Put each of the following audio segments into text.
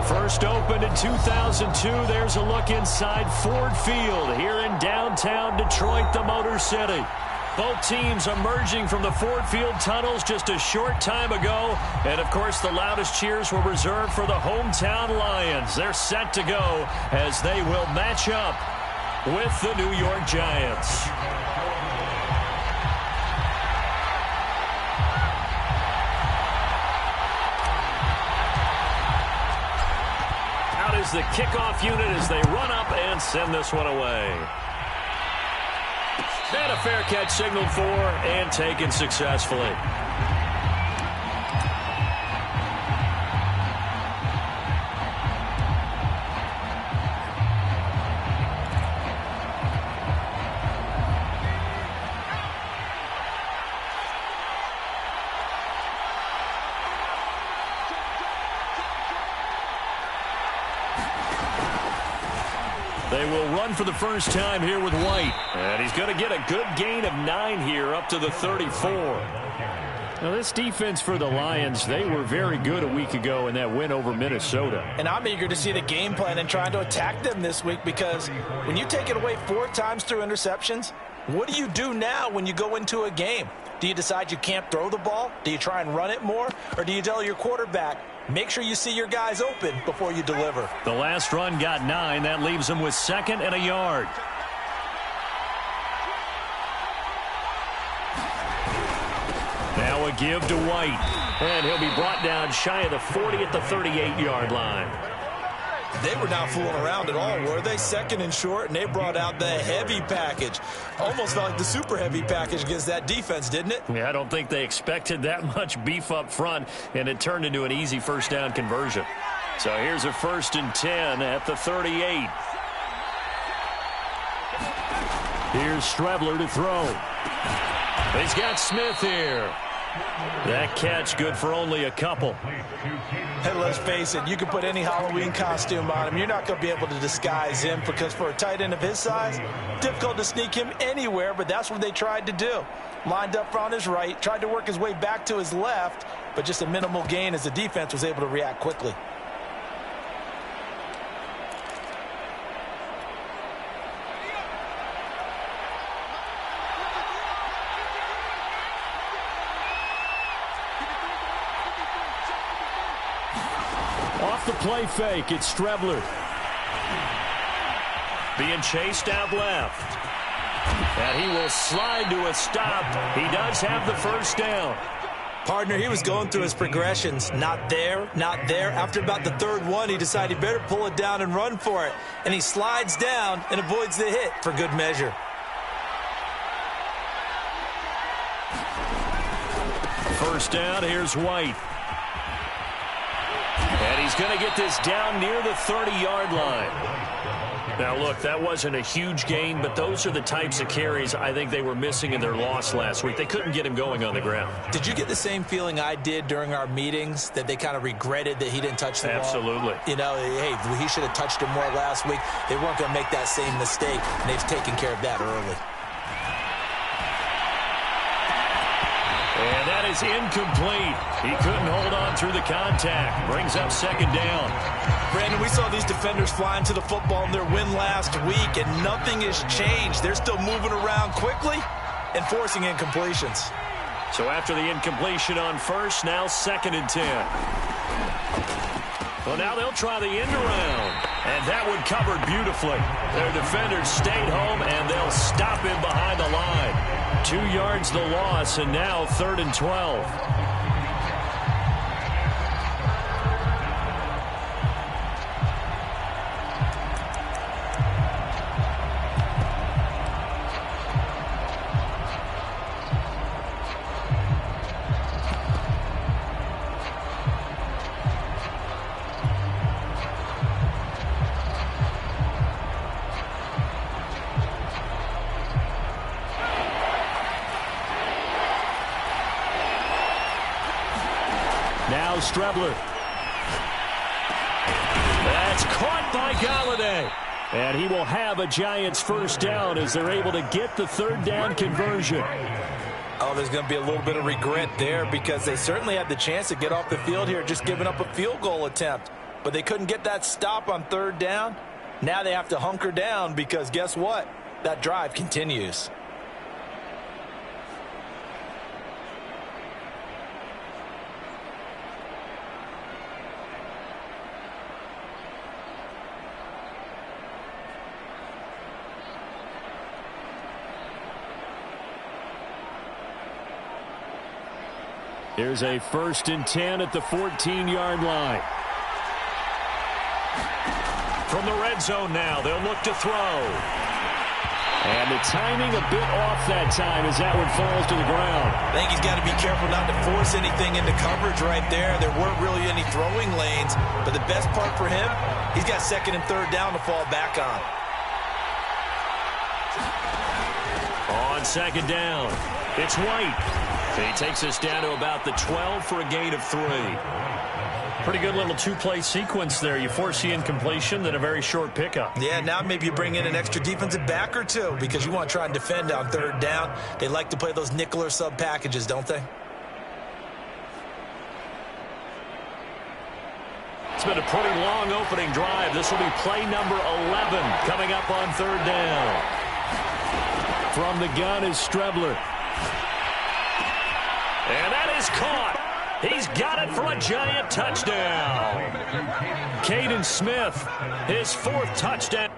First opened in 2002. There's a look inside Ford Field here in downtown Detroit, the Motor City. Both teams emerging from the Ford Field tunnels just a short time ago. And, of course, the loudest cheers were reserved for the hometown Lions. They're set to go as they will match up with the New York Giants. Out is the kickoff unit as they run up and send this one away. And a fair catch signaled for and taken successfully. They will run for the first time here with White. And he's going to get a good gain of 9 here up to the 34. Now, this defense for the Lions, they were very good a week ago in that win over Minnesota. And I'm eager to see the game plan and trying to attack them this week, because when you take it away 4 times through interceptions, what do you do now when you go into a game? Do you decide you can't throw the ball? Do you try and run it more? Or do you tell your quarterback, make sure you see your guys open before you deliver? The last run got 9. That leaves them with 2nd and a yard. Now a give to White. And he'll be brought down shy of the 40 at the 38-yard line. They were not fooling around at all, were they? 2nd and short, and they brought out the heavy package. Almost felt like the super heavy package against that defense, didn't it? Yeah, I don't think they expected that much beef up front, and it turned into an easy first down conversion. So here's a 1st and 10 at the 38. Here's Strebler to throw. He's got Smith here. That catch good for only a couple. Hey, let's face it, you can put any Halloween costume on him. You're not going to be able to disguise him, because for a tight end of his size, difficult to sneak him anywhere, but that's what they tried to do. Lined up on his right, tried to work his way back to his left, but just a minimal gain as the defense was able to react quickly. Off the play fake, it's Strebler. Being chased out left. And he will slide to a stop. He does have the first down. Partner, he was going through his progressions. Not there, not there. After about the 3rd one, he decided he better pull it down and run for it. And he slides down and avoids the hit for good measure. First down, here's White. And he's going to get this down near the 30-yard line. Now, look, that wasn't a huge gain, but those are the types of carries I think they were missing in their loss last week. They couldn't get him going on the ground. Did you get the same feeling I did during our meetings, that they kind of regretted that he didn't touch the ball? Absolutely. You know, hey, he should have touched him more last week. They weren't going to make that same mistake, and they've taken care of that early. And that is incomplete. He couldn't hold on through the contact. Brings up 2nd down. Brandon, we saw these defenders flying to the football in their win last week, and nothing has changed. They're still moving around quickly and forcing incompletions. So after the incompletion on first, now 2nd and 10. Well, now they'll try the end around. And that one covered beautifully. Their defenders stayed home, and they'll stop him behind the line. 2 yards the loss, and now 3rd and 12. Now Strebler. That's caught by Golladay. And he will have a Giants first down as they're able to get the 3rd down conversion. Oh, there's going to be a little bit of regret there, because they certainly had the chance to get off the field here, just giving up a field goal attempt. but they couldn't get that stop on third down. Now they have to hunker down because guess what? That drive continues. Here's a 1st and 10 at the 14-yard line. From the red zone now, they'll look to throw. And the timing a bit off that time as that one falls to the ground. I think he's got to be careful not to force anything into coverage right there. There weren't really any throwing lanes, but the best part for him, he's got 2nd and 3rd down to fall back on. On 2nd down, it's White. He takes us down to about the 12 for a gain of 3. Pretty good little two-play sequence there. You force the incompletion, then a very short pickup. Yeah, now maybe you bring in an extra defensive back or two because you want to try and defend on 3rd down. They like to play those nickel or sub packages, don't they? It's been a pretty long opening drive. This will be play number 11 coming up on 3rd down. From the gun is Strebler. And that is caught. He's got it for a giant touchdown. Caden Smith, his 4th touchdown.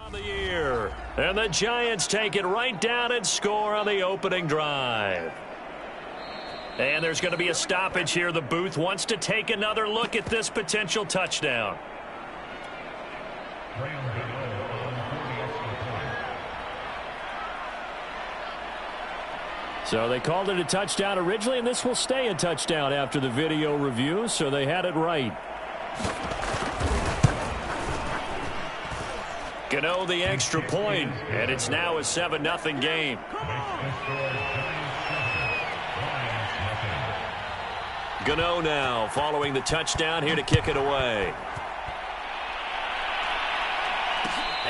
On the year, and the Giants take it right down and score on the opening drive. And there's going to be a stoppage here. The booth wants to take another look at this potential touchdown. So they called it a touchdown originally, and this will stay a touchdown after the video review, so they had it right. Gano the extra point, and it's now a 7-0 game. Gano now following the touchdown here to kick it away.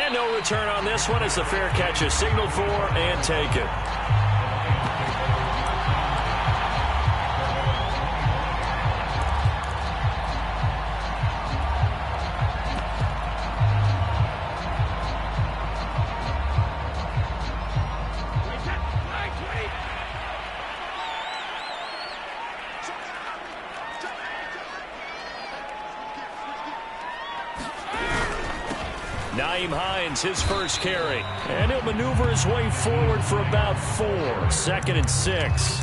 And no return on this one as the fair catch is signaled for and taken. Nyheim Hines, his first carry. And he'll maneuver his way forward for about 4. 2nd and 6.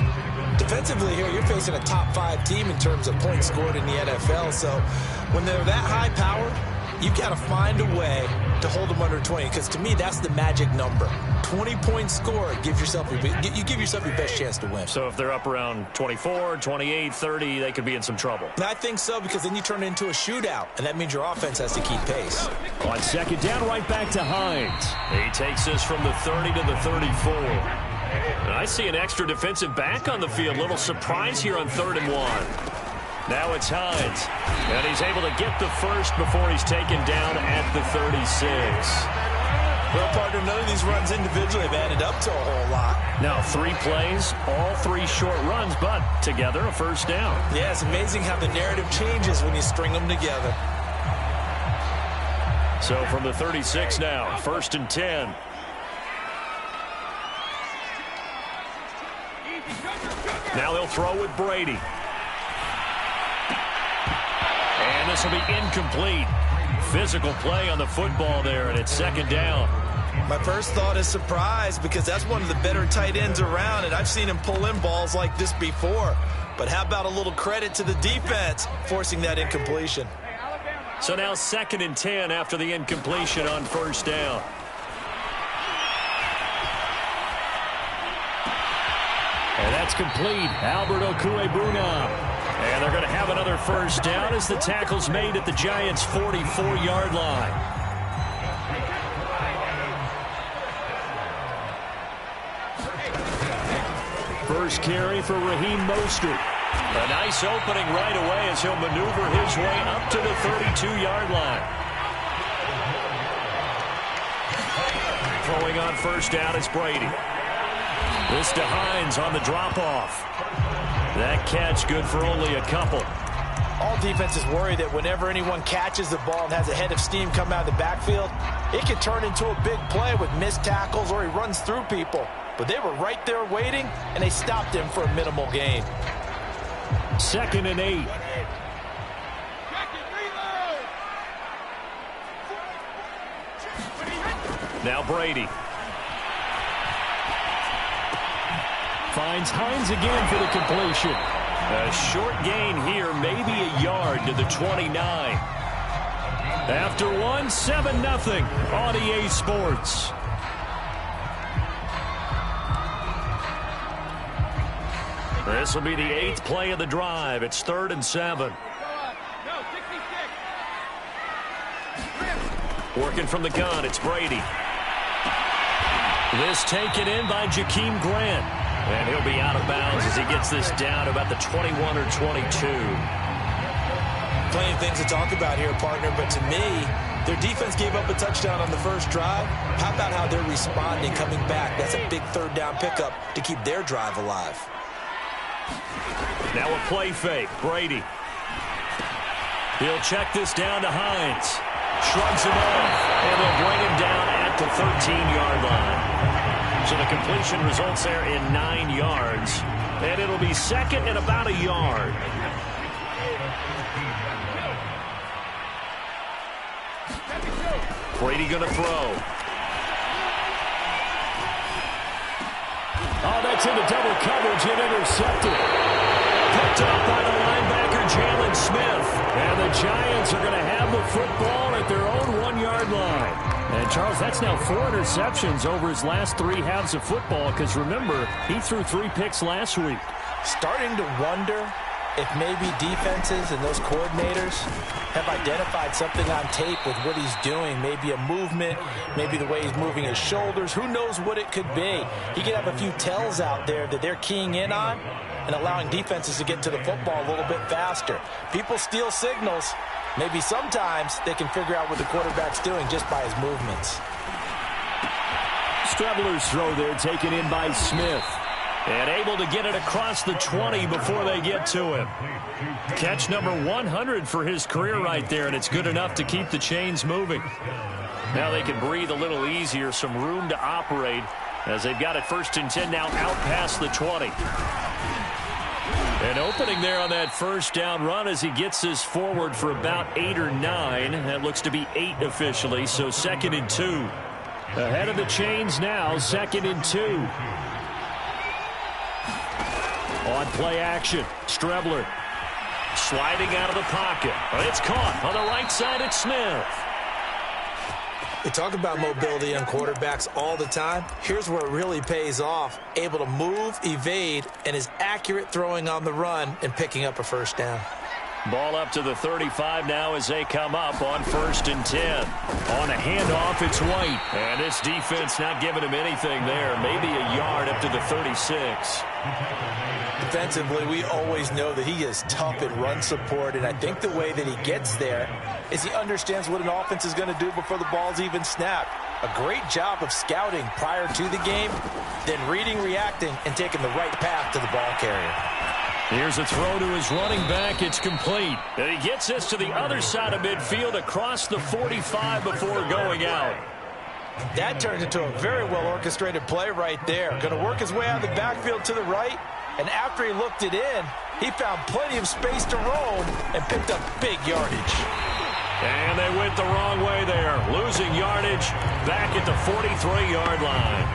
Defensively here, you're facing a top 5 team in terms of points scored in the NFL. So when they're that high powered, you've got to find a way to hold them under 20. Because to me, that's the magic number. 20 points scored, you give yourself your best chance to win. So if they're up around 24, 28, 30, they could be in some trouble. And I think so, because then you turn it into a shootout, and that means your offense has to keep pace. On 2nd down, right back to Hines. He takes this from the 30 to the 34. And I see an extra defensive back on the field. Little surprise here on 3rd and 1. Now it's Hines. And he's able to get the first before he's taken down at the 36. Well, partner, none of these runs individually have added up to a whole lot. Now 3 plays, all 3 short runs, but together a first down. Yeah, it's amazing how the narrative changes when you string them together. So from the 36 now, 1st and 10. Now they'll throw with Brady. And this will be incomplete. Physical play on the football there, and it's 2nd down. My first thought is surprise, because that's one of the better tight ends around, and I've seen him pull in balls like this before. But how about a little credit to the defense forcing that incompletion? So now 2nd and 10 after the incompletion on 1st down. And that That's complete. Albert Okwuegbunam. And they're going to have another first down as the tackle's made at the Giants' 44-yard line. First carry for Raheem Mostert. A nice opening right away as he'll maneuver his way up to the 32-yard line. Throwing on first down is Brady. This to Hines on the drop-off. That catch good for only a couple. All defenses worry that whenever anyone catches the ball and has a head of steam come out of the backfield, it could turn into a big play with missed tackles or he runs through people. But they were right there waiting, and they stopped him for a minimal gain. 2nd and 8. Now Brady. Finds Hines again for the completion. A short gain here, maybe a yard to the 29. After one, 7-0 on EA Sports. This will be the 8th play of the drive. It's 3rd and 7. Working from the gun, it's Brady. This taken in by Jakeem Grant. And he'll be out of bounds as he gets this down to about the 21 or 22. Plenty of things to talk about here, partner, but to me, their defense gave up a touchdown on the first drive. How about how they're responding, coming back? That's a big 3rd down pickup to keep their drive alive. Now a play fake. Brady. He'll check this down to Hines. Shrugs him off, and they'll bring him down at the 13-yard line. So the completion results there in 9 yards. And it'll be 2nd and about a yard. Brady going to throw. Oh, that's into double coverage and intercepted. Picked up by the linebacker, Jalen Smith. And the Giants are going to have the football at their own 1-yard line. And, Charles, that's now 4 interceptions over his last 3 halves of football because, remember, he threw 3 picks last week. Starting to wonder if maybe defenses and those coordinators have identified something on tape with what he's doing. Maybe a movement, maybe the way he's moving his shoulders. Who knows what it could be? He could have a few tells out there that they're keying in on and allowing defenses to get to the football a little bit faster. People steal signals. Maybe sometimes they can figure out what the quarterback's doing just by his movements. Strebler's throw there taken in by Smith. And able to get it across the 20 before they get to him. Catch number 100 for his career right there, and it's good enough to keep the chains moving. Now they can breathe a little easier, some room to operate as they've got it 1st and 10 now out past the 20. An opening there on that first down run as he gets this forward for about 8 or 9. That looks to be 8 officially, so 2nd and 2. Ahead of the chains now, 2nd and 2. On play action, Strebler sliding out of the pocket. It's caught on the right side. It's Smith. We talk about mobility on quarterbacks all the time. Here's where it really pays off. Able to move, evade, and is accurate throwing on the run and picking up a first down. Ball up to the 35 now as they come up on 1st and 10. On a handoff, it's White. And this defense not giving him anything there. Maybe a yard up to the 36. Defensively, we always know that he is tough in run support, and I think the way that he gets there is he understands what an offense is going to do before the ball's even snapped. A great job of scouting prior to the game, then reading, reacting, and taking the right path to the ball carrier. Here's a throw to his running back. It's complete. And he gets this to the other side of midfield across the 45 before going out. That turns into a very well-orchestrated play right there. Going to work his way out of the backfield to the right, and after he looked it in, he found plenty of space to roam and picked up big yardage. And they went the wrong way there, losing yardage back at the 43-yard line.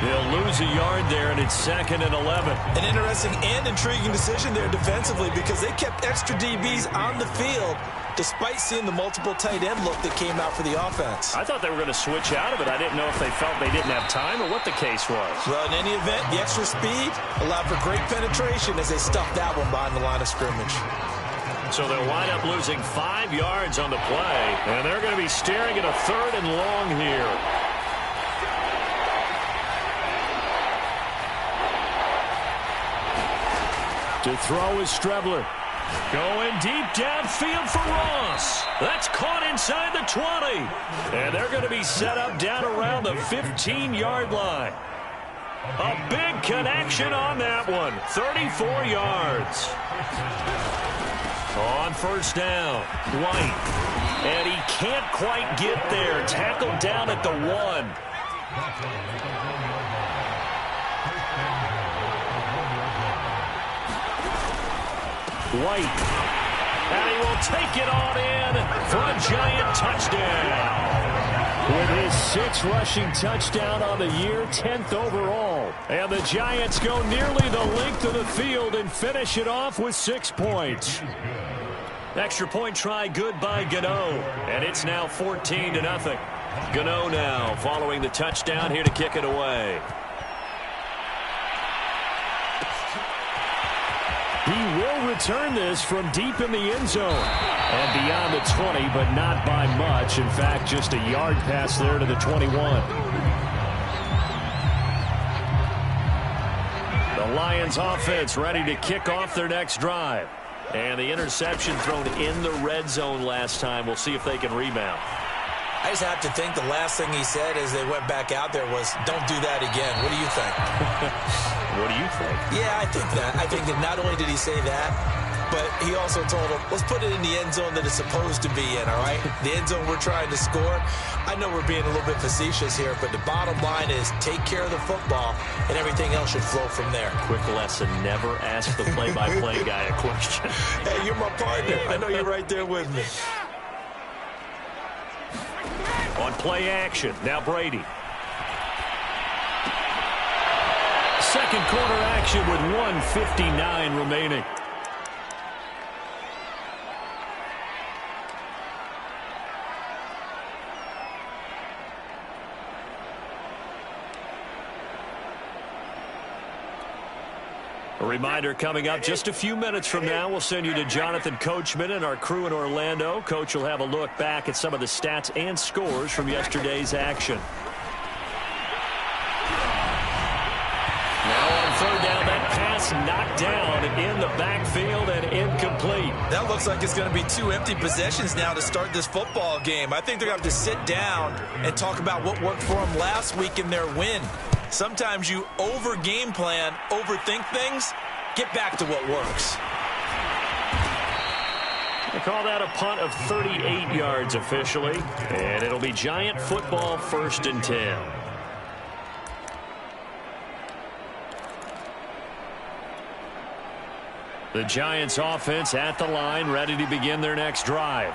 They'll lose a yard there, and it's 2nd and 11. An interesting and intriguing decision there defensively because they kept extra DBs on the field despite seeing the multiple tight end look that came out for the offense. I thought they were going to switch out of it. I didn't know if they felt they didn't have time or what the case was. Well, in any event, the extra speed allowed for great penetration as they stuffed that one behind the line of scrimmage. So they'll wind up losing 5 yards on the play, and they're going to be staring at a 3rd and long here. To throw is Strebler. Going deep downfield for Ross. That's caught inside the 20. And they're going to be set up down around the 15-yard line. A big connection on that one. 34 yards. On first down, White. And he can't quite get there. Tackled down at the 1. White. And he will take it on in for a Giant touchdown. With his 6th rushing touchdown on the year, 10th overall. And the Giants go nearly the length of the field and finish it off with 6 points. Extra point try good by Gano. And it's now 14-0. Gano now following the touchdown here to kick it away. He will return this from deep in the end zone. And beyond the 20, but not by much. In fact, just a yard pass there to the 21. The Lions offense ready to kick off their next drive. And the interception thrown in the red zone last time. We'll see if they can rebound. I just have to think the last thing he said as they went back out there was, don't do that again. What do you think? What do you think? Yeah, I think that. I think that not only did he say that, but he also told him, let's put it in the end zone that it's supposed to be in, all right? The end zone we're trying to score. I know we're being a little bit facetious here, but the bottom line is take care of the football, and everything else should flow from there. Quick lesson, never ask the play-by-play guy a question. Hey, you're my partner. I know you're right there with me. On play action, now Brady. Second quarter action with 1:59 remaining. A reminder coming up just a few minutes from now, we'll send you to Jonathan Coachman and our crew in Orlando. Coach will have a look back at some of the stats and scores from yesterday's action. Now on 3rd down, that pass knocked down in the backfield and incomplete. That looks like it's going to be 2 empty possessions now to start this football game. I think they're going to have to sit down and talk about what worked for them last week in their win. Sometimes you over-game plan, overthink things, get back to what works. They call that a punt of 38 yards officially, and it'll be Giant football 1st and 10. The Giants offense at the line, ready to begin their next drive.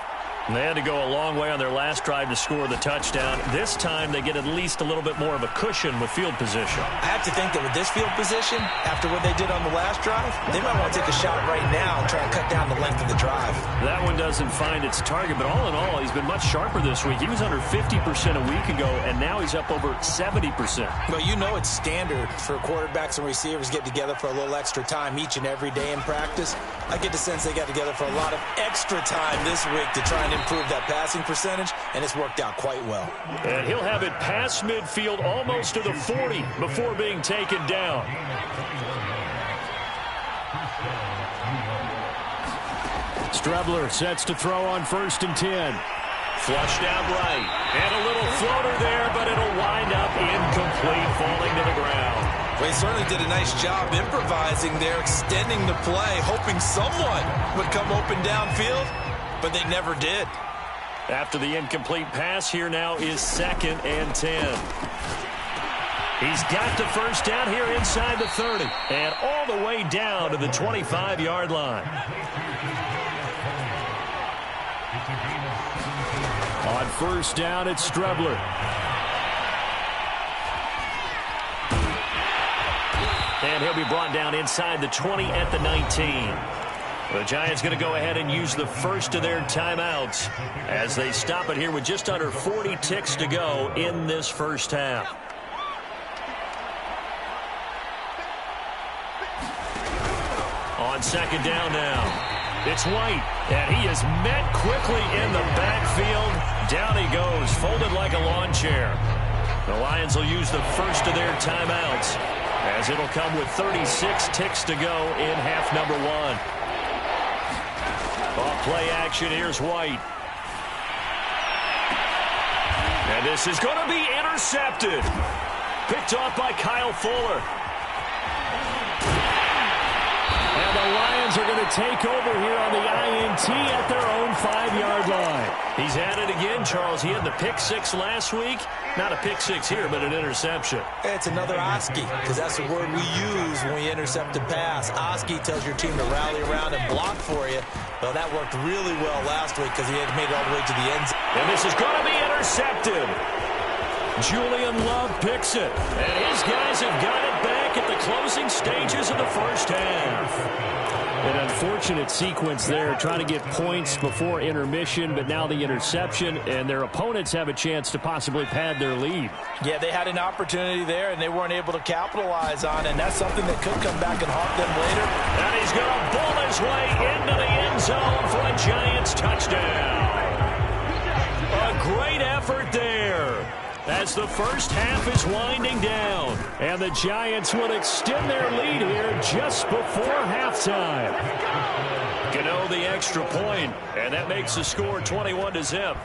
They had to go a long way on their last drive to score the touchdown. This time they get at least a little bit more of a cushion with field position. I have to think that with this field position, after what they did on the last drive, they might want to take a shot right now and try to cut down the length of the drive. That one doesn't find its target, but all in all, he's been much sharper this week. He was under 50% a week ago, and now he's up over 70%. Well, you know it's standard for quarterbacks and receivers get together for a little extra time each and every day in practice. I get the sense they got together for a lot of extra time this week to try and improve that passing percentage, and it's worked out quite well. And he'll have it past midfield almost to the 40 before being taken down. Strebler sets to throw on 1st and 10. Flushed out right. And a little floater there, but it'll wind up incomplete, falling to the ground. Well, he certainly did a nice job improvising there, extending the play, hoping someone would come open downfield, but they never did. After the incomplete pass, here now is 2nd and 10. He's got the first down here inside the 30 and all the way down to the 25-yard line. On first down, it's Strebler. And he'll be brought down inside the 20 at the 19. The Giants going to go ahead and use the first of their timeouts as they stop it here with just under 40 ticks to go in this first half. On second down now, it's White, and he is met quickly in the backfield. Down he goes, folded like a lawn chair. The Lions will use the first of their timeouts as it'll come with 36 ticks to go in half number one. Off play action, here's White. And this is going to be intercepted. Picked off by Kyle Fuller. And the Lions are going to take over here on the INT at their own 5-yard line. He's at it again, Charles. He had the pick six last week. Not a pick six here, but an interception. It's another Oski, because that's the word we use when we intercept a pass. Oski tells your team to rally around and block for you. Well, that worked really well last week because he had made it all the way to the end zone. And this is going to be intercepted. Julian Love picks it. And his guys have got it back at the closing stages of the first half. An unfortunate sequence there, trying to get points before intermission, but now the interception, and their opponents have a chance to possibly pad their lead. Yeah, they had an opportunity there, and they weren't able to capitalize on it, and that's something that could come back and haunt them later. And he's going to bull his way into the end zone for a Giants touchdown. A great effort there as the first half is winding down. And the Giants will extend their lead here just before halftime. Gano the extra point, and that makes the score 21-0.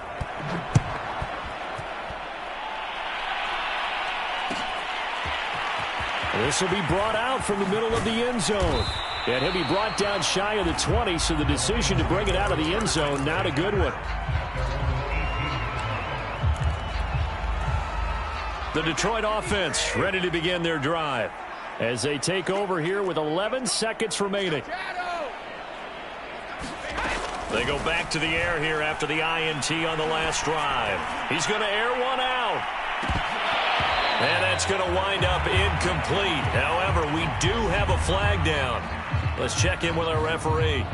This will be brought out from the middle of the end zone. And he'll be brought down shy of the 20, so the decision to bring it out of the end zone, not a good one. The Detroit offense ready to begin their drive as they take over here with 11 seconds remaining. They go back to the air here after the INT on the last drive. He's going to air one out. And that's going to wind up incomplete. However, we do have a flag down. Let's check in with our referee.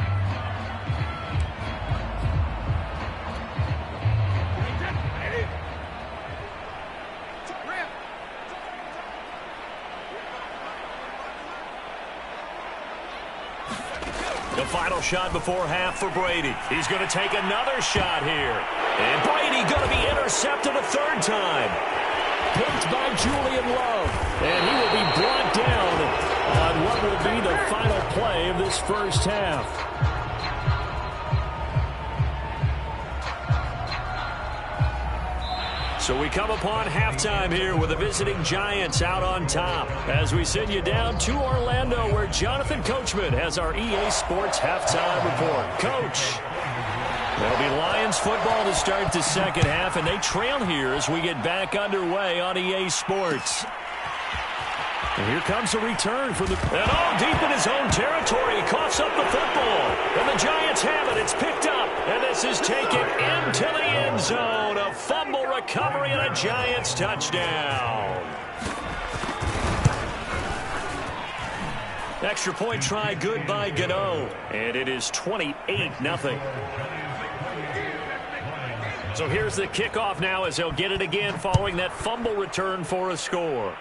The final shot before half for Brady. He's going to take another shot here. And Brady going to be intercepted a third time. Picked by Julian Love. And he will be brought down on what will be the final play of this first half. So we come upon halftime here with the visiting Giants out on top as we send you down to Orlando where Jonathan Coachman has our EA Sports halftime report. Coach, there'll be Lions football to start the second half, and they trail here as we get back underway on EA Sports. And here comes a return from the... And all deep in his own territory, he coughs up the football. And the Giants have it. It's picked up. And this is taken into the end zone. A fumble recovery and a Giants touchdown. Extra point try good by Gano. And it is 28-0. So here's the kickoff now as they'll get it again following that fumble return for a score.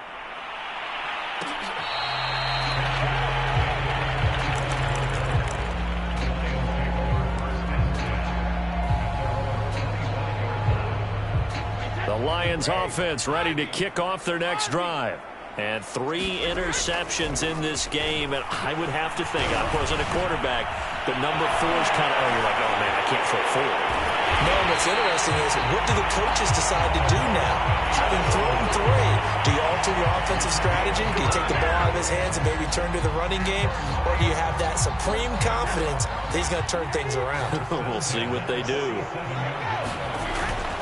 The Lions offense ready to kick off their next drive. And 3 interceptions in this game. And I would have to think, I wasn't a quarterback, but number 4 is kind of, oh, you're like, oh, man, I can't throw 4. No, what's interesting is, what do the coaches decide to do now? Having thrown 3, do you alter your offensive strategy? Do you take the ball out of his hands and maybe turn to the running game? Or do you have that supreme confidence that he's going to turn things around? We'll see what they do.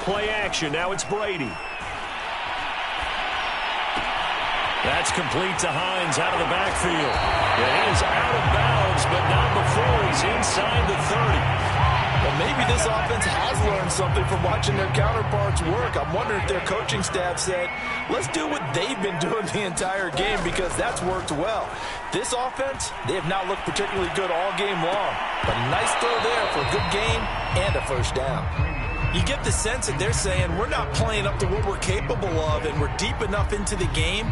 Play action. Now it's Brady. That's complete to Hines out of the backfield. And he is out of bounds, but not before he's inside the 30. Well, maybe this offense has learned something from watching their counterparts work. I'm wondering if their coaching staff said, let's do what they've been doing the entire game, because that's worked well. This offense, they have not looked particularly good all game long, but a nice throw there for a good gain and a first down. You get the sense that they're saying we're not playing up to what we're capable of, and we're deep enough into the game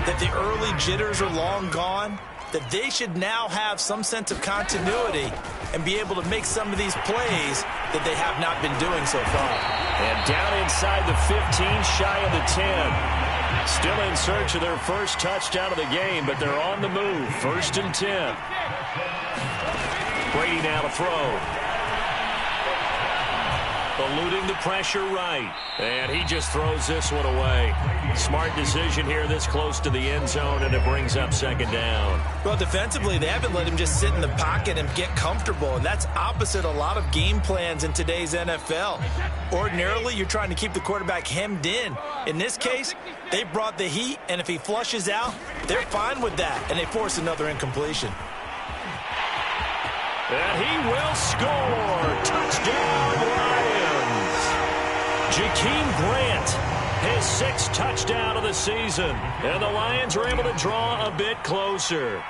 that the early jitters are long gone, that they should now have some sense of continuity and be able to make some of these plays that they have not been doing so far. And down inside the 15, shy of the 10. Still in search of their first touchdown of the game, but they're on the move. 1st and 10. Brady now to throw. Eluding the pressure right. And he just throws this one away. Smart decision here this close to the end zone, and it brings up 2nd down. Well, defensively, they haven't let him just sit in the pocket and get comfortable, and that's opposite a lot of game plans in today's NFL. Ordinarily, you're trying to keep the quarterback hemmed in. In this case, they brought the heat, and if he flushes out, they're fine with that, and they force another incompletion. And he will score. Touchdown, Lions. Jakeem Grant, his 6th touchdown of the season. And the Lions are able to draw a bit closer.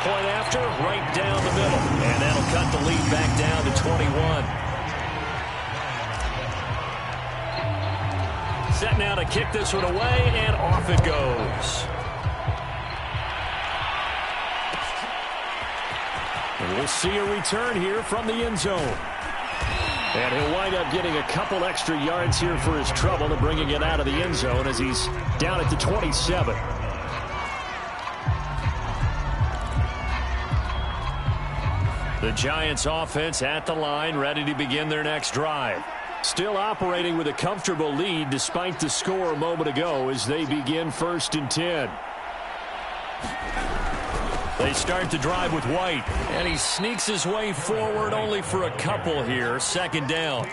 Point after, right down the middle. And that'll cut the lead back down to 21. Set now to kick this one away, and off it goes. And we'll see a return here from the end zone. And he'll wind up getting a couple extra yards here for his trouble and bringing it out of the end zone as he's down at the 27. The Giants offense at the line, ready to begin their next drive. Still operating with a comfortable lead despite the score a moment ago as they begin 1st and 10. They start the drive with White, and he sneaks his way forward only for a couple here. 2nd down.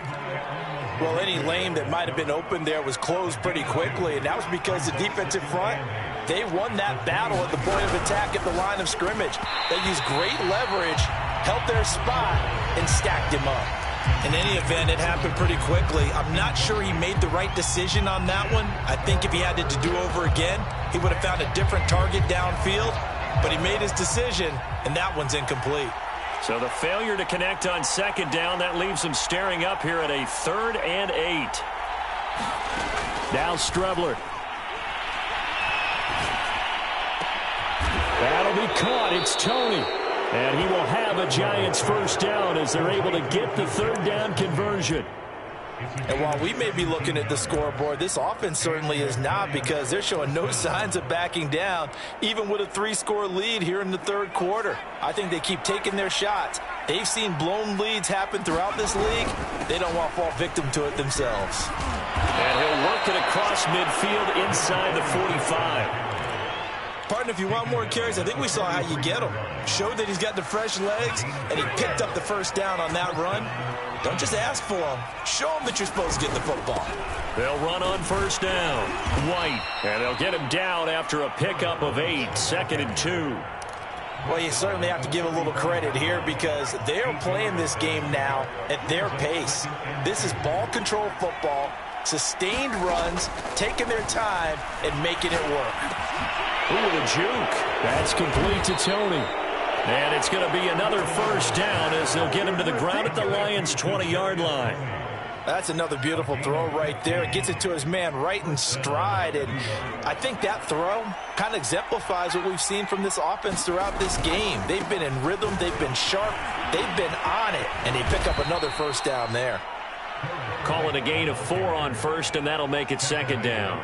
Well, any lane that might have been open there was closed pretty quickly, and that was because the defensive front, they won that battle at the point of attack at the line of scrimmage. They used great leverage, held their spot, and stacked him up. In any event, it happened pretty quickly. I'm not sure he made the right decision on that one. I think if he had to do over again, he would have found a different target downfield. But he made his decision, and that one's incomplete. So the failure to connect on 2nd down, that leaves him staring up here at a 3rd and 8. Now Strebler. That'll be caught. It's Tony. And he will have a Giants first down as they're able to get the 3rd down conversion. And while we may be looking at the scoreboard, this offense certainly is not, because they're showing no signs of backing down, even with a 3-score lead here in the 3rd quarter. I think they keep taking their shots. They've seen blown leads happen throughout this league. They don't want to fall victim to it themselves. And he'll work it across midfield inside the 45. Partner, if you want more carries, I think we saw how you get them. Showed that he's got the fresh legs, and he picked up the first down on that run. Don't just ask for them. Show them that you're supposed to get the football. They'll run on 1st down. White. And they'll get him down after a pickup of 8. 2nd and 2. Well, you certainly have to give a little credit here, because they're playing this game now at their pace. This is ball control football, sustained runs, taking their time, and making it work. Ooh, the juke. That's complete to Tony. And it's going to be another first down as they'll get him to the ground at the Lions' 20-yard line. That's another beautiful throw right there. It gets it to his man right in stride. And I think that throw kind of exemplifies what we've seen from this offense throughout this game. They've been in rhythm. They've been sharp. They've been on it. And they pick up another first down there. Call it a gain of 4 on 1st, and that'll make it 2nd down.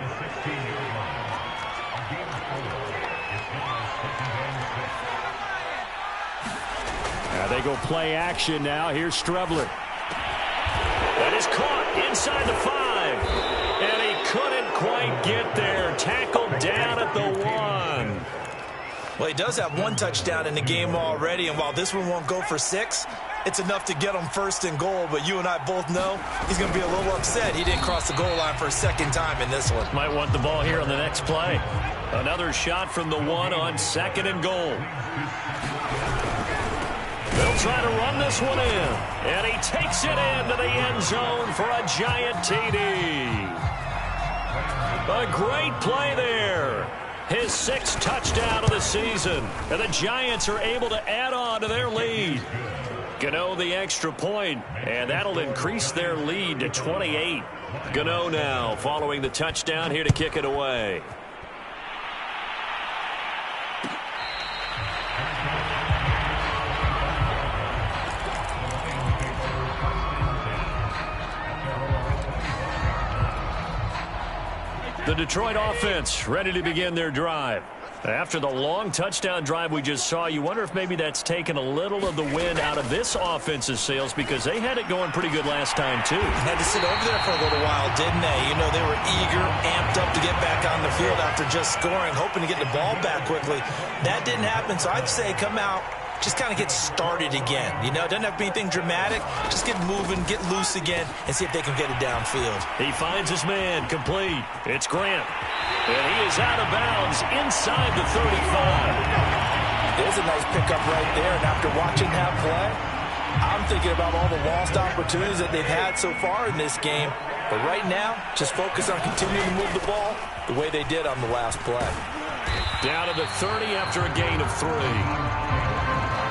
Now they go play action now. Here's Strebler. That is caught inside the 5. And he couldn't quite get there. Tackled down at the 1. Well, he does have 1 touchdown in the game already, and while this one won't go for 6, it's enough to get him 1st and goal. But you and I both know he's going to be a little upset he didn't cross the goal line for a 2nd time in this one. Might want the ball here on the next play. Another shot from the 1 on 2nd and goal. They'll try to run this one in. And he takes it into the end zone for a giant TD. A great play there. His 6th touchdown of the season. And the Giants are able to add on to their lead. Gano the extra point, and that'll increase their lead to 28. Gano now following the touchdown here to kick it away. The Detroit offense ready to begin their drive. After the long touchdown drive we just saw, you wonder if maybe that's taken a little of the wind out of this offense's sails because they had it going pretty good last time, too. Had to sit over there for a little while, didn't they? You know, they were eager, amped up to get back on the field after just scoring, hoping to get the ball back quickly. That didn't happen, so I'd say come out, just kind of get started again. You know, it doesn't have to be anything dramatic. Just get moving, get loose again, and see if they can get it downfield. He finds his man, complete. It's Grant. And he is out of bounds inside the 35. There's a nice pickup right there, and after watching that play, I'm thinking about all the lost opportunities that they've had so far in this game. But right now, just focus on continuing to move the ball the way they did on the last play. Down to the 30 after a gain of 3.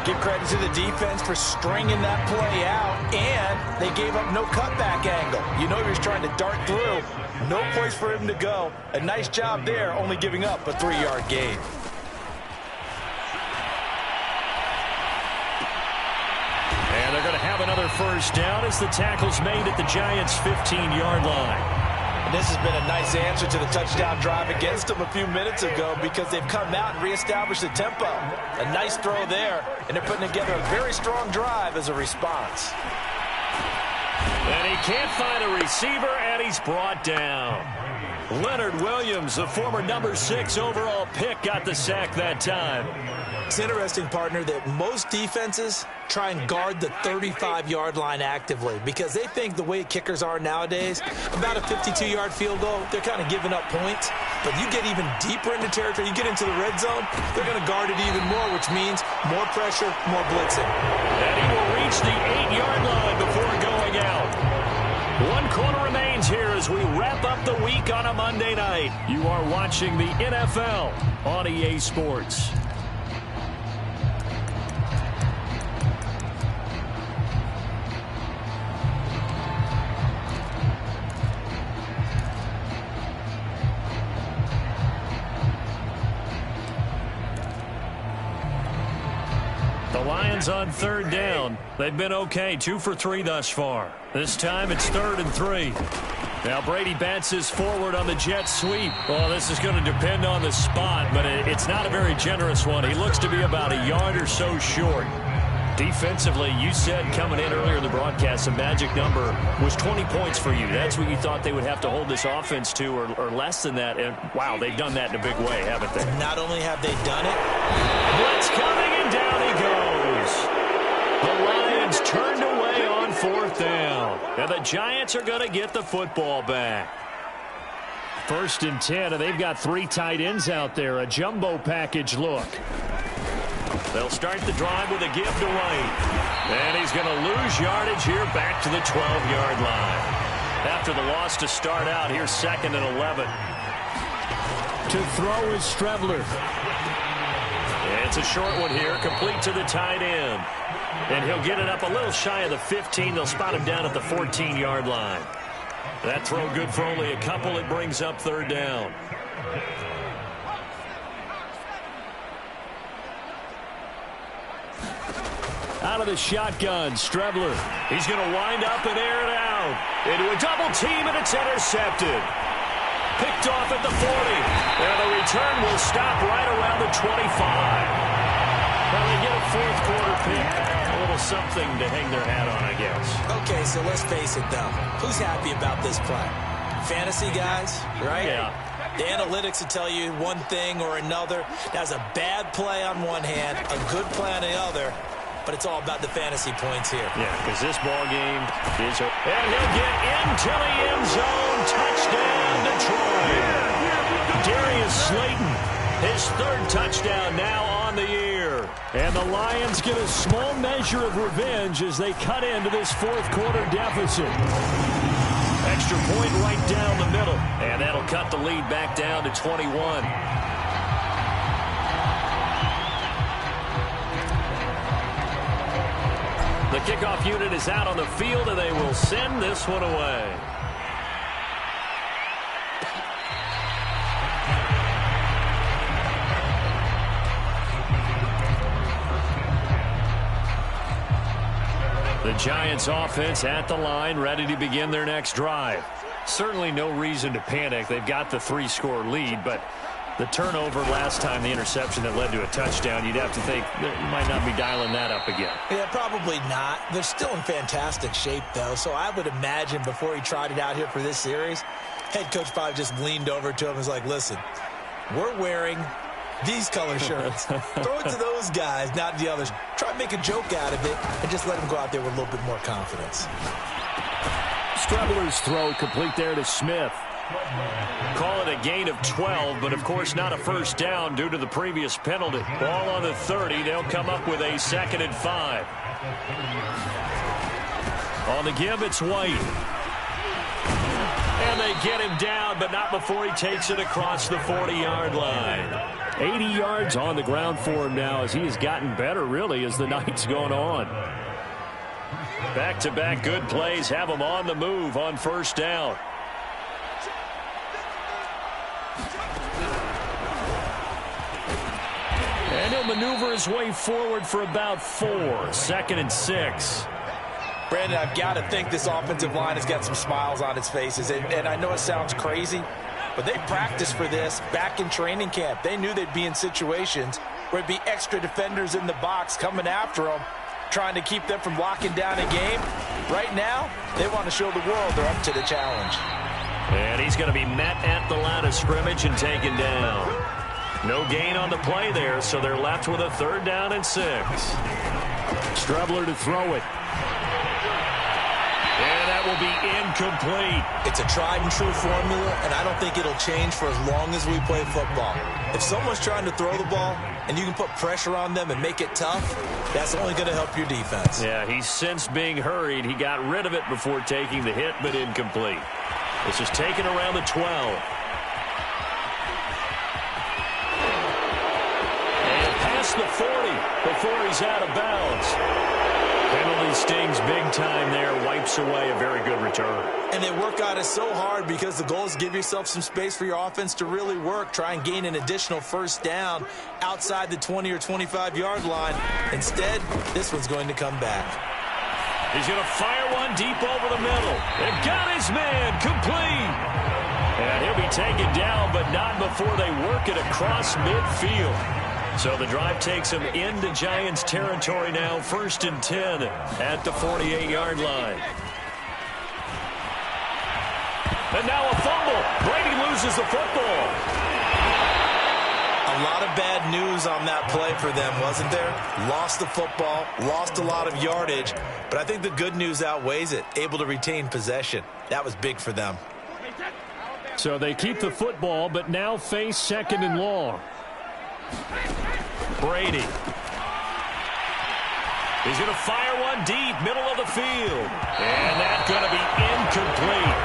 Give credit to the defense for stringing that play out, and they gave up no cutback angle. You know he was trying to dart through. No place for him to go. A nice job there, only giving up a 3-yard gain. And they're going to have another first down as the tackle's made at the Giants' 15-yard line. And this has been a nice answer to the touchdown drive against them a few minutes ago because they've come out and reestablished the tempo. A nice throw there, and they're putting together a very strong drive as a response. And he can't find a receiver, and he's brought down. Leonard Williams, the former number 6 overall pick, got the sack that time. It's interesting, partner, that most defenses try and guard the 35-yard line actively because they think the way kickers are nowadays, about a 52-yard field goal, they're kind of giving up points. But you get even deeper into territory, you get into the red zone, they're going to guard it even more, which means more pressure, more blitzing. And he will reach the 8-yard line before going out. 1 quarter remains here as we wrap up the week on a Monday night. You are watching the NFL on EA Sports. The Lions on 3rd down. They've been okay, 2 for 3 thus far. This time it's 3rd and 3. Now Brady bounces forward on the jet sweep. Well, this is going to depend on the spot, but it's not a very generous one. He looks to be about a yard or so short. Defensively, you said coming in earlier in the broadcast, the magic number was 20 points for you. That's what you thought they would have to hold this offense to, or less than that. And, wow, they've done that in a big way, haven't they? Not only have they done it. Blitz coming, and down he goes. The Lions turned away on 4th down. And the Giants are going to get the football back. 1st and 10, and they've got 3 tight ends out there. A jumbo package look. They'll start the drive with a give to White. And he's going to lose yardage here back to the 12-yard line. After the loss to start out, here's 2nd and 11. To throw is Strebler. It's a short one here, complete to the tight end. And he'll get it up a little shy of the 15. They'll spot him down at the 14-yard line. That throw good for only a couple. It brings up 3rd down. Out of the shotgun, Strebler. He's going to wind up and air it out. Into a double team, and it's intercepted. Picked off at the 40. And the return will stop right around the 25. Well, they get a 4th quarter pick. A little something to hang their hat on, I guess. Okay, so let's face it, though. Who's happy about this play? Fantasy guys, right? Yeah. The analytics will tell you one thing or another. That's a bad play on one hand, a good play on the other. But it's all about the fantasy points here. Yeah, because this ball game is... And he'll get into the end zone. Touchdown, Detroit. Darius Slayton, his 3rd touchdown now on the year. And the Lions get a small measure of revenge as they cut into this fourth quarter deficit. Extra point right down the middle. And that'll cut the lead back down to 21. The kickoff unit is out on the field, and they will send this one away. The Giants offense at the line, ready to begin their next drive. Certainly no reason to panic. They've got the 3-score lead, but the turnover last time, the interception that led to a touchdown, you'd have to think that you might not be dialing that up again. Yeah, probably not. They're still in fantastic shape, though, so I would imagine before he tried it out here for this series, head coach probably just leaned over to him and was like, listen, we're wearing these color shirts. Throw it to those guys, not the others. Try to make a joke out of it and just let them go out there with a little bit more confidence. Strebler's throw complete there to Smith. Call it a gain of 12, but of course not a first down due to the previous penalty. Ball on the 30. They'll come up with a 2nd and 5. On the give, it's White. And they get him down, but not before he takes it across the 40-yard line. 80 yards on the ground for him now as he has gotten better, really, as the night's gone on. Back-to-back good plays have him on the move on first down. And he'll maneuver his way forward for about 4. 2nd and 6. Brandon, I've got to think this offensive line has got some smiles on its faces. And I know it sounds crazy, but they practiced for this back in training camp. They knew they'd be in situations where it'd be extra defenders in the box coming after them, trying to keep them from locking down a game. Right now, they want to show the world they're up to the challenge. And he's going to be met at the line of scrimmage and taken down. No gain on the play there, so they're left with a 3rd down and 6. Strebler to throw it. And that will be incomplete. It's a tried and true formula, and I don't think it'll change for as long as we play football. If someone's trying to throw the ball and you can put pressure on them and make it tough, that's only going to help your defense. Yeah, he's since being hurried. He got rid of it before taking the hit, but incomplete. This is taken around the 12. And past the 40 before he's out of bounds. Penalty stings big time there, wipes away a very good return. And they work on it so hard because the goal is give yourself some space for your offense to really work. Try and gain an additional first down outside the 20 or 25-yard line. Instead, this one's going to come back. He's going to fire one deep over the middle. They've got his man complete. And he'll be taken down, but not before they work it across midfield. So the drive takes him into Giants territory now, 1st and 10 at the 48-yard line. And now a fumble. Brady loses the football. A lot of bad news on that play for them, wasn't there? Lost the football, lost a lot of yardage, but I think the good news outweighs it. Able to retain possession. That was big for them. So they keep the football, but now face 2nd and long. Brady. He's going to fire one deep, middle of the field. And that's going to be incomplete.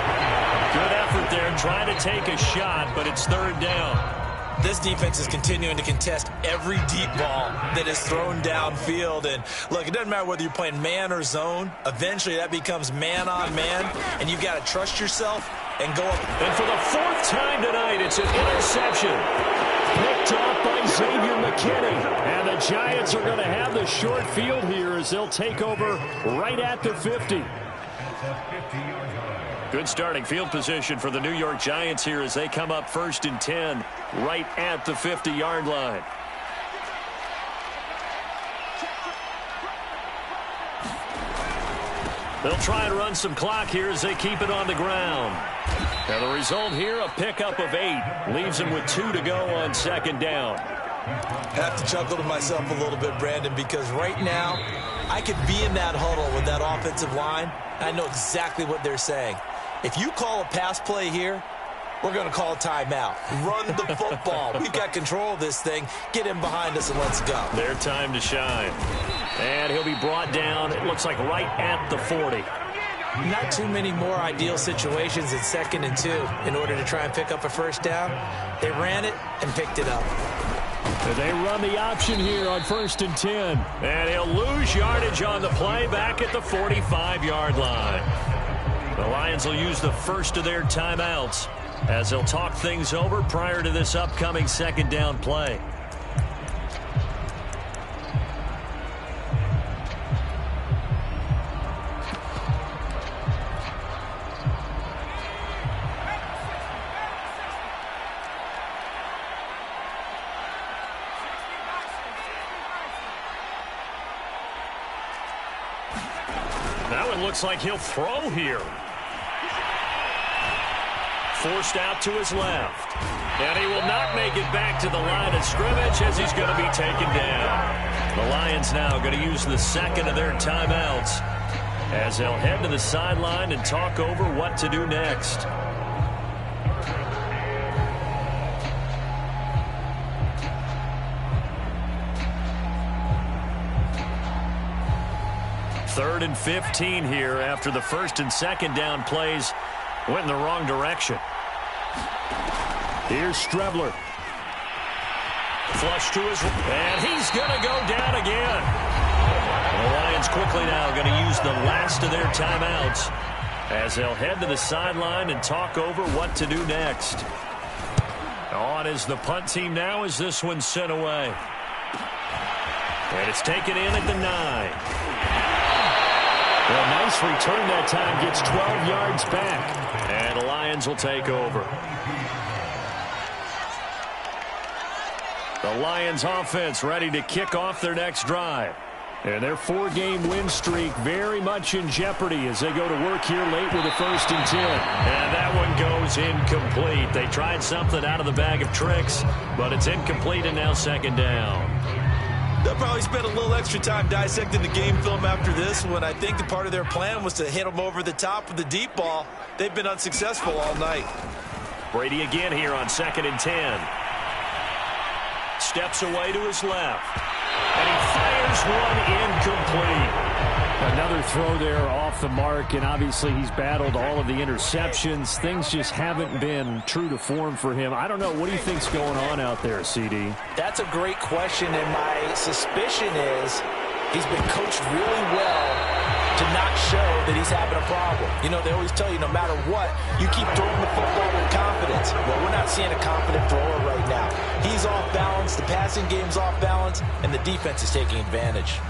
Good effort there, trying to take a shot, but it's 3rd down. This defense is continuing to contest every deep ball that is thrown downfield. And, look, it doesn't matter whether you're playing man or zone. Eventually, that becomes man-on-man, and you've got to trust yourself and go up. And for the 4th time tonight, it's an interception. Picked off by Xavier McKinney. And the Giants are going to have the short field here as they'll take over right at the 50. Good starting field position for the New York Giants here as they come up 1st and 10 right at the 50-yard line. They'll try and run some clock here as they keep it on the ground. Now the result here, a pickup of 8. Leaves them with 2 to go on 2nd down. I have to chuckle to myself a little bit, Brandon, because right now I could be in that huddle with that offensive line. I know exactly what they're saying. If you call a pass play here, we're going to call timeout. Run the football. We've got control of this thing. Get him behind us and let's go. Their time to shine. And he'll be brought down, it looks like right at the 40. Not too many more ideal situations in 2nd and 2 in order to try and pick up a first down. They ran it and picked it up. They run the option here on 1st and 10. And he'll lose yardage on the play back at the 45-yard line. The Lions will use the first of their timeouts as they'll talk things over prior to this upcoming 2nd down play. Looks like he'll throw here. Forced out to his left. And he will not make it back to the line of scrimmage as he's going to be taken down. The Lions now going to use the second of their timeouts as they'll head to the sideline and talk over what to do next. Third and 15 here after the 1st and 2nd down plays went in the wrong direction. Here's Strebler. Flush to his... And he's going to go down again. The Lions quickly now going to use the last of their timeouts as they'll head to the sideline and talk over what to do next. On is the punt team now as this one's sent away. And it's taken in at the 9. Well, nice return that time. Gets 12 yards back. And the Lions will take over. The Lions offense ready to kick off their next drive. And their 4-game win streak very much in jeopardy as they go to work here late with a 1st and 10. And that one goes incomplete. They tried something out of the bag of tricks, but it's incomplete and now 2nd down. They'll probably spend a little extra time dissecting the game film after this one. I think the part of their plan was to hit them over the top with the deep ball. They've been unsuccessful all night. Brady again here on 2nd and 10. Steps away to his left. And he fires one incomplete. Another throw there off the mark, and obviously he's battled all of the interceptions. Things just haven't been true to form for him. I don't know. What do you think's going on out there, CD? That's a great question, and my suspicion is he's been coached really well to not show that he's having a problem. You know, they always tell you no matter what, you keep throwing the football with confidence. Well, we're not seeing a confident thrower right now. He's off balance, the passing game's off balance, and the defense is taking advantage.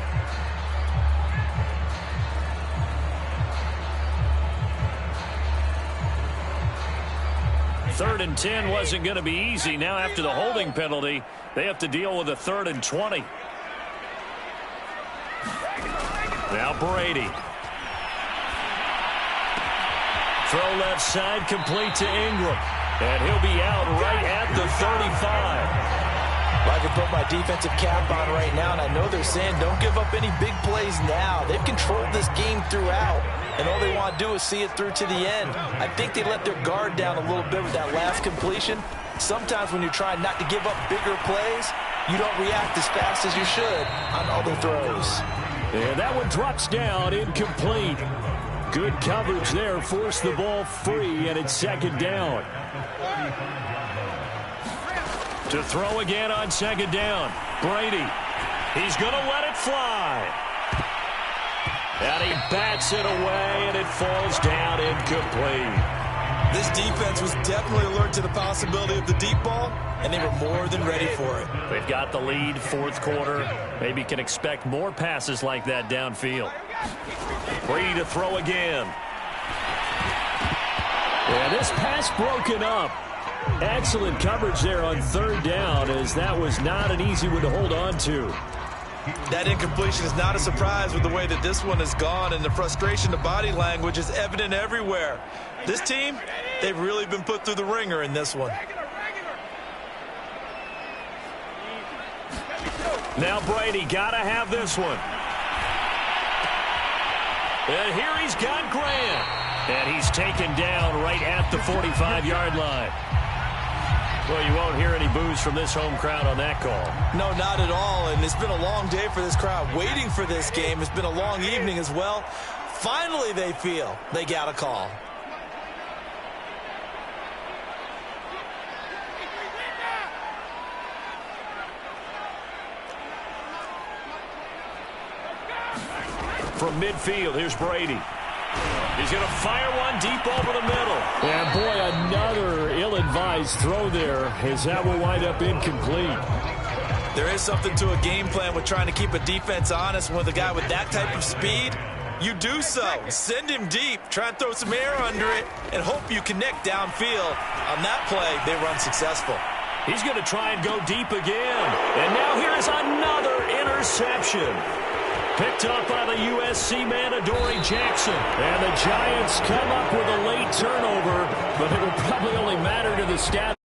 Third and 10 wasn't going to be easy. Now after the holding penalty, they have to deal with a 3rd and 20. Now Brady. Throw left side, complete to Ingram. And he'll be out right at the 35. Well, I can put my defensive cap on right now, and I know they're saying don't give up any big plays now. They've controlled this game throughout, and all they want to do is see it through to the end. I think they let their guard down a little bit with that last completion. Sometimes when you're trying not to give up bigger plays, you don't react as fast as you should on other throws. And that one drops down, incomplete. Good coverage there, forced the ball free, and it's 2nd down. To throw again on 2nd down. Brady. He's going to let it fly. And he bats it away, and it falls down incomplete. This defense was definitely alert to the possibility of the deep ball, and they were more than ready for it. They've got the lead, 4th quarter. Maybe can expect more passes like that downfield. Brady to throw again. And this pass broken up. Excellent coverage there on 3rd down, as that was not an easy one to hold on to. That incompletion is not a surprise with the way that this one has gone, and the frustration, the body language is evident everywhere. This team, they've really been put through the ringer in this one. Now Brady got to have this one. And here he's got Grant. And he's taken down right at the 45-yard line. Well, you won't hear any boos from this home crowd on that call. No, not at all. And it's been a long day for this crowd waiting for this game. It's been a long evening as well. Finally, they feel they got a call. From midfield, here's Brady. He's going to fire one deep over the middle. And boy, another ill-advised throw there, as that will wind up incomplete. There is something to a game plan with trying to keep a defense honest. With a guy with that type of speed, you do so. Send him deep, try and throw some air under it, and hope you connect downfield. On that play, they run successful. He's going to try and go deep again. And now here's another interception. Picked up by the USC man, Adoree Jackson. And the Giants come up with a late turnover, but it will probably only matter to the stat.